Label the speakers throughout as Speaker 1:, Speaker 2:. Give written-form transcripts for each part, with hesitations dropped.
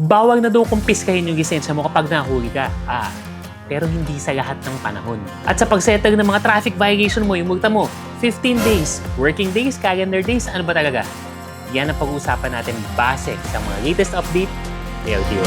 Speaker 1: Bawal na daw kumpiskahin yung lisensya mo kapag nahuli ka. Pero hindi sa lahat ng panahon. At sa pagsettle ng mga traffic violation mo, yung multa mo, 15 days, working days, calendar days, ano ba talaga? Yan ang pag-uusapan natin base sa mga latest update ni LTO.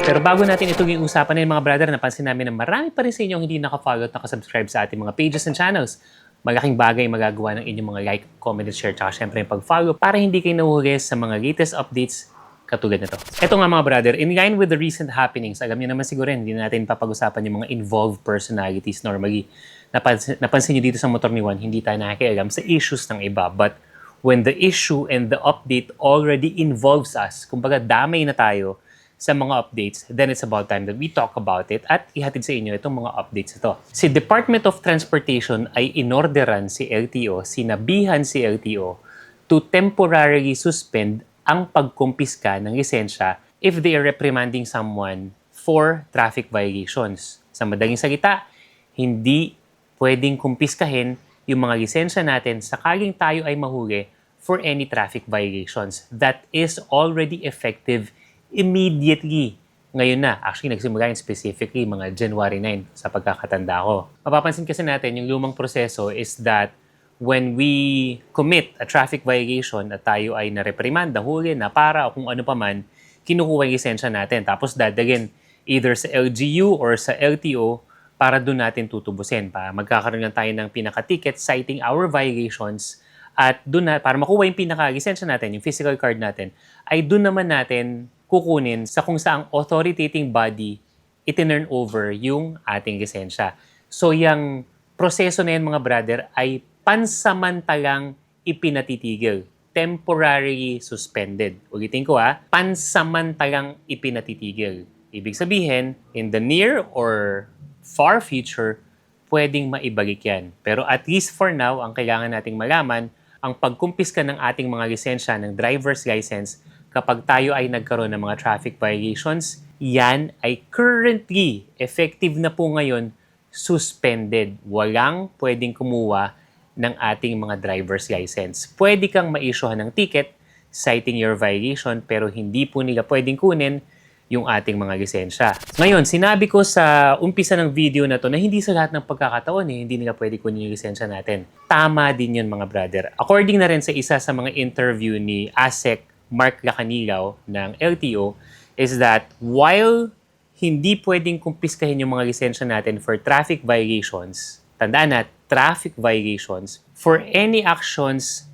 Speaker 1: Pero bago natin ito yung usapan ng mga brother, napansin namin na marami pa rin sa inyo hindi naka-follow at naka-subscribe sa ating mga pages and channels. Malaking bagay magagawa ng inyong mga like, comment, and share, tsaka syempre yung pag-follow para hindi kayo nahuhuli sa mga latest updates katulad nito. Ito nga mga brother, in line with the recent happenings, alam niyo naman siguro hindi natin papag-usapan yung mga involved personalities normally. Napansin niyo dito sa Motor ni Juan, hindi tayo nakikialam sa issues ng iba. But when the issue and the update already involves us, kumbaga damay na tayo sa mga updates, then it's about time that we talk about it at ihatid sa inyo itong mga updates ito. Si Department of Transportation ay inorderan si LTO, sinabihan si LTO to temporarily suspend ang pagkumpiska ng lisensya if they are reprimanding someone for traffic violations. Sa madaling salita, hindi pwedeng kumpiskahin yung mga lisensya natin sakaling tayo ay mahuli for any traffic violations. That is already effective immediately. Ngayon na, actually nagsimula yun specifically mga January 9 sa pagkakatanda ko. Mapapansin kasi natin yung lumang proseso is that when we commit a traffic violation at tayo ay na-reprimand, nahuli, na para o kung ano pa man, kinukuha yung lisensya natin. Tapos dadagin either sa LGU or sa LTO para doon natin tutubusin. Magkakaroon lang tayo ng pinaka-ticket citing our violations at doon na, para makuha yung pinaka-lisensya natin, yung physical card natin, ay doon naman natin kukunin sa kung saang authoritating body itinurn over yung ating lisensya. So, yung proseso na yan mga brother ay pansamantalang ipinatitigil. Temporarily suspended. Ulitin ko pansamantalang ipinatitigil. Ibig sabihin, in the near or far future, pwedeng maibalik yan. Pero at least for now, ang kailangan nating malaman, ang pagkumpiska ng ating mga lisensya ng driver's license kapag tayo ay nagkaroon ng mga traffic violations, yan ay currently, effective na po ngayon, suspended. Walang pwedeng kumuha ng ating mga driver's license. Pwede kang ma-issuehan ng ticket citing your violation pero hindi po nila pwedeng kunin yung ating mga lisensya. Ngayon, sinabi ko sa umpisa ng video na to na hindi sa lahat ng pagkakataon hindi nila pwede kunin yung lisensya natin. Tama din yun mga brother. According na rin sa isa sa mga interview ni ASEC Mark Lacanilaw ng LTO is that while hindi pwedeng kumpiskahin yung mga lisensya natin for traffic violations, tandaan na, traffic violations, for any actions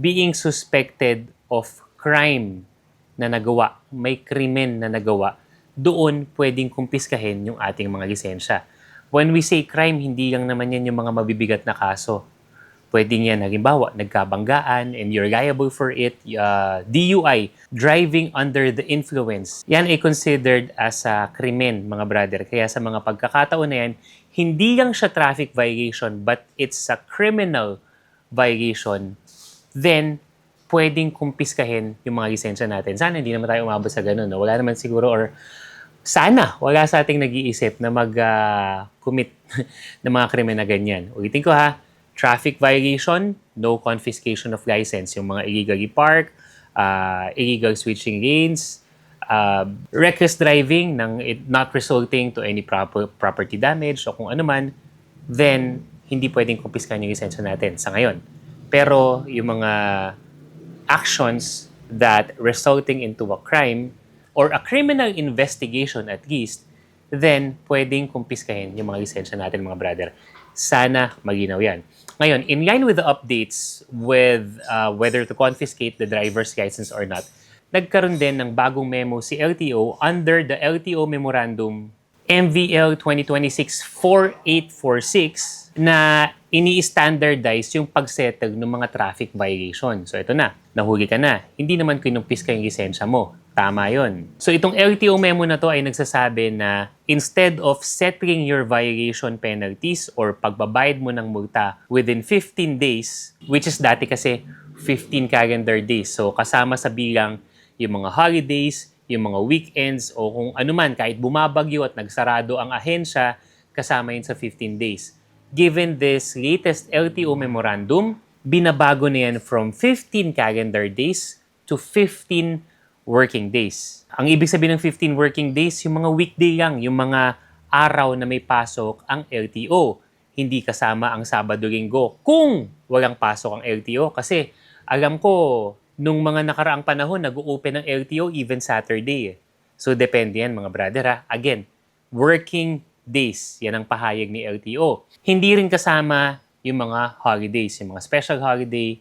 Speaker 1: being suspected of crime na nagawa, may krimen na nagawa, doon pwedeng kumpiskahin yung ating mga lisensya. When we say crime, hindi lang naman yan yung mga mabibigat na kaso. Pwedeng yan, halimbawa, nagkabanggaan and you're liable for it. DUI, driving under the influence. Yan ay considered as a krimen, mga brother. Kaya sa mga pagkakataon na yan, hindi lang siya traffic violation, but it's a criminal violation. Then, pwedeng kumpiskahin yung mga lisensya natin. Sana hindi naman tayo umabot sa ganun. No? Wala naman siguro or sana wala sa ating nag-iisip na mag-commit ng mga krimen na ganyan. Ulitin ko traffic violation, no confiscation of license. Yung mga illegally park, illegal switching lanes, reckless driving not resulting to any property damage o kung ano man, then hindi pwedeng kumpiskahan yung lisensya natin sa ngayon. Pero yung mga actions that resulting into a crime or a criminal investigation at least, then pwedeng kumpiskahin yung mga lisensya natin mga brother. Sana maginaw yan. Ngayon, in line with the updates with whether to confiscate the driver's license or not, nagkaroon din ng bagong memo si LTO under the LTO Memorandum MVL 2026-4846 na ini-standardize yung pag-settle ng mga traffic violation. So ito na, nahuli ka na. Hindi naman kinumpis yung lisensya mo. Tama yon. So itong LTO memo na to ay nagsasabi na instead of settling your violation penalties or pagbabayad mo ng multa within 15 days, which is dati kasi 15 calendar days. So kasama sa bilang yung mga holidays, yung mga weekends o kung ano man, kahit bumabagyo at nagsarado ang ahensya, kasama yun sa 15 days. Given this latest LTO memorandum, binabago na yan from 15 calendar days to 15 working days. Ang ibig sabihin ng 15 working days, yung mga weekday lang, yung mga araw na may pasok ang LTO. Hindi kasama ang Sabado-Linggo kung walang pasok ang LTO. Kasi alam ko, nung mga nakaraang panahon, nag-open ng LTO even Saturday. So, depende yan mga brother ha. Again, working days. Yan ang pahayag ni LTO. Hindi rin kasama yung mga holidays, yung mga special holiday,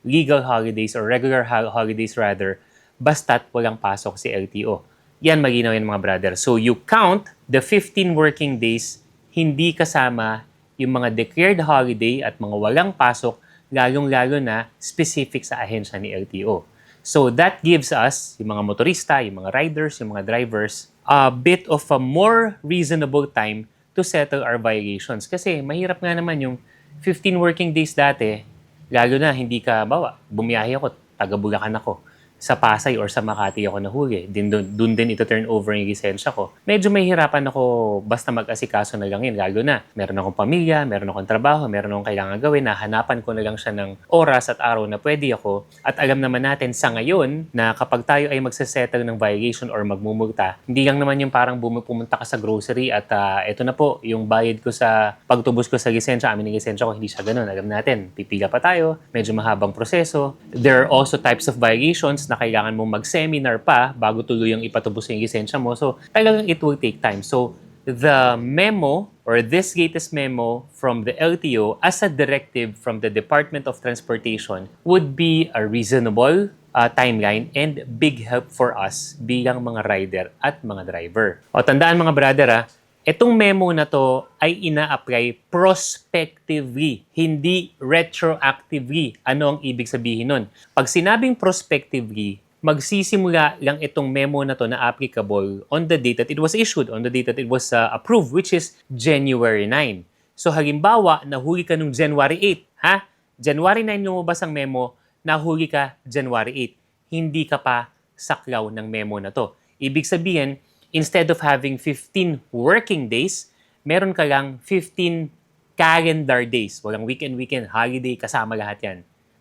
Speaker 1: legal holidays or regular holidays rather, basta't walang pasok si LTO. Yan maginaw yan mga brother. So, you count the 15 working days, hindi kasama yung mga declared holiday at mga walang pasok, lalong-lalo na specific sa ahensya ni LTO. So that gives us, yung mga motorista, yung mga riders, yung mga drivers, a bit of a more reasonable time to settle our violations. Kasi mahirap nga naman yung 15 working days dati, lalo na hindi ka, bumiyahe ako, taga-Bulacan ako, sa Pasay or sa Makati ako nahuli. Doon din ito turn over yung lisensya ko. Medyo may hirapan ako basta mag-asikaso na lang yun. Lalo na, meron akong pamilya, meron akong trabaho, meron akong kailangan gawin, hanapan ko na lang siya ng oras at araw na pwede ako. At alam naman natin sa ngayon na kapag tayo ay magsasettle ng violation or magmumulta, hindi lang naman yung parang pumunta ka sa grocery at eto na po, yung bayad ko sa pagtubos ko sa lisensya, amin ng lisensya ko, hindi siya ganun. Alam natin, pipila pa tayo, medyo mahabang proseso. There are also types of violations na kailangan mong mag-seminar pa bago tuluyang ipatubos yung lisensya mo. So, talagang it will take time. So, the memo or this latest memo from the LTO as a directive from the Department of Transportation would be a reasonable timeline and big help for us bilang mga rider at mga driver. O tandaan mga brother itong memo na to ay ina-apply prospectively, hindi retroactively. Ano ang ibig sabihin nun? Pag sinabing prospectively, magsisimula lang itong memo na to na applicable on the date that it was issued, on the date that it was approved, which is January 9. So halimbawa, nahuli ka nung January 8, January 9 lumabas ang memo, nahuli ka January 8. Hindi ka pa saklaw ng memo na to. Ibig sabihin, instead of having 15 working days, meron ka lang 15 calendar days. Walang weekend, holiday, kasama lahat yan.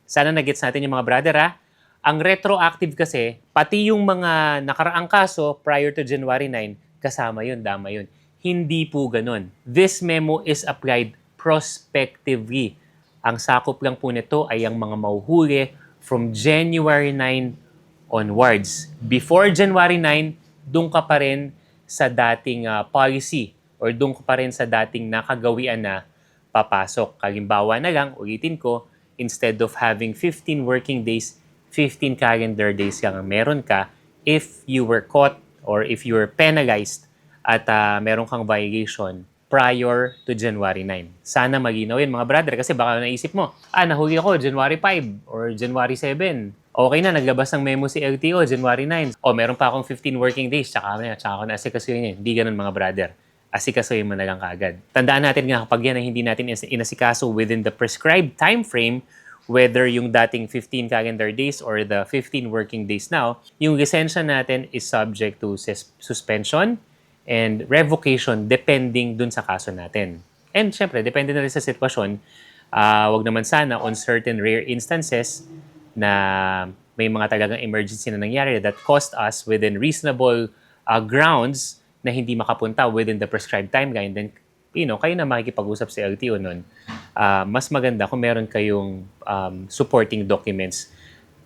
Speaker 1: Sana nagets natin yung mga brother Ang retroactive kasi, pati yung mga nakaraang kaso prior to January 9, kasama yun, dama yun. Hindi po ganun. This memo is applied prospectively. Ang sakop lang po nito ay ang mga mauhuli from January 9 onwards. Before January 9, doon ka pa rin sa dating policy or doon ka pa rin sa dating nakagawian na papasok. Halimbawa na lang, ulitin ko, instead of having 15 working days, 15 calendar days lang ang meron ka if you were caught or if you were penalized at meron kang violation prior to January 9. Sana maginaw yun mga brother kasi baka naisip mo, nahuli ako January 5 or January 7. Okay na, naglabas ng memo si LTO January 9. Meron pa akong 15 working days, tsaka ako na asikasuhin yun. Hindi ganun mga brother. Asikasuhin mo na lang kaagad. Tandaan natin nga kapag yan ay hindi natin inasikaso within the prescribed time frame, whether yung dating 15 calendar days or the 15 working days now, yung lisensya natin is subject to suspension and revocation depending dun sa kaso natin. And syempre, depende na rin sa sitwasyon. Wag naman sana on certain rare instances na may mga talagang emergency na nangyari that cost us within reasonable grounds na hindi makapunta within the prescribed timeline, then kayo na makikipag-usap sa LTO nun. Mas maganda kung meron kayong supporting documents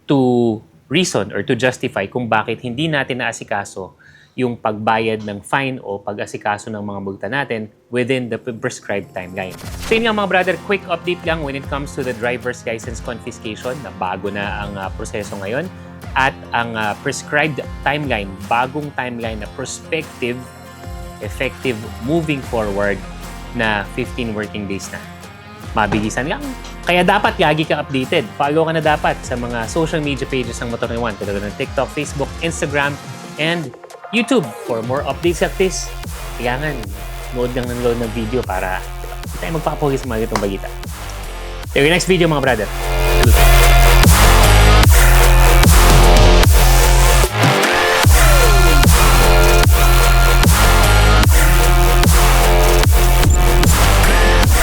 Speaker 1: to reason or to justify kung bakit hindi natin naasikaso yung pagbayad ng fine o pag-asikaso ng mga multa natin within the prescribed timeline. So yun nga mga brother, quick update lang when it comes to the driver's license confiscation na bago na ang proseso ngayon at ang prescribed timeline, bagong timeline na prospective, effective, moving forward na 15 working days na. Mabilisan lang. Kaya dapat lagi kang updated. Follow ka na dapat sa mga social media pages ng Motor 1 tulad ng TikTok, Facebook, Instagram, and YouTube for more updates like this. Kailangan load ng video para tayo magpapahuli sa mga itong balita. Till your next video mga brother.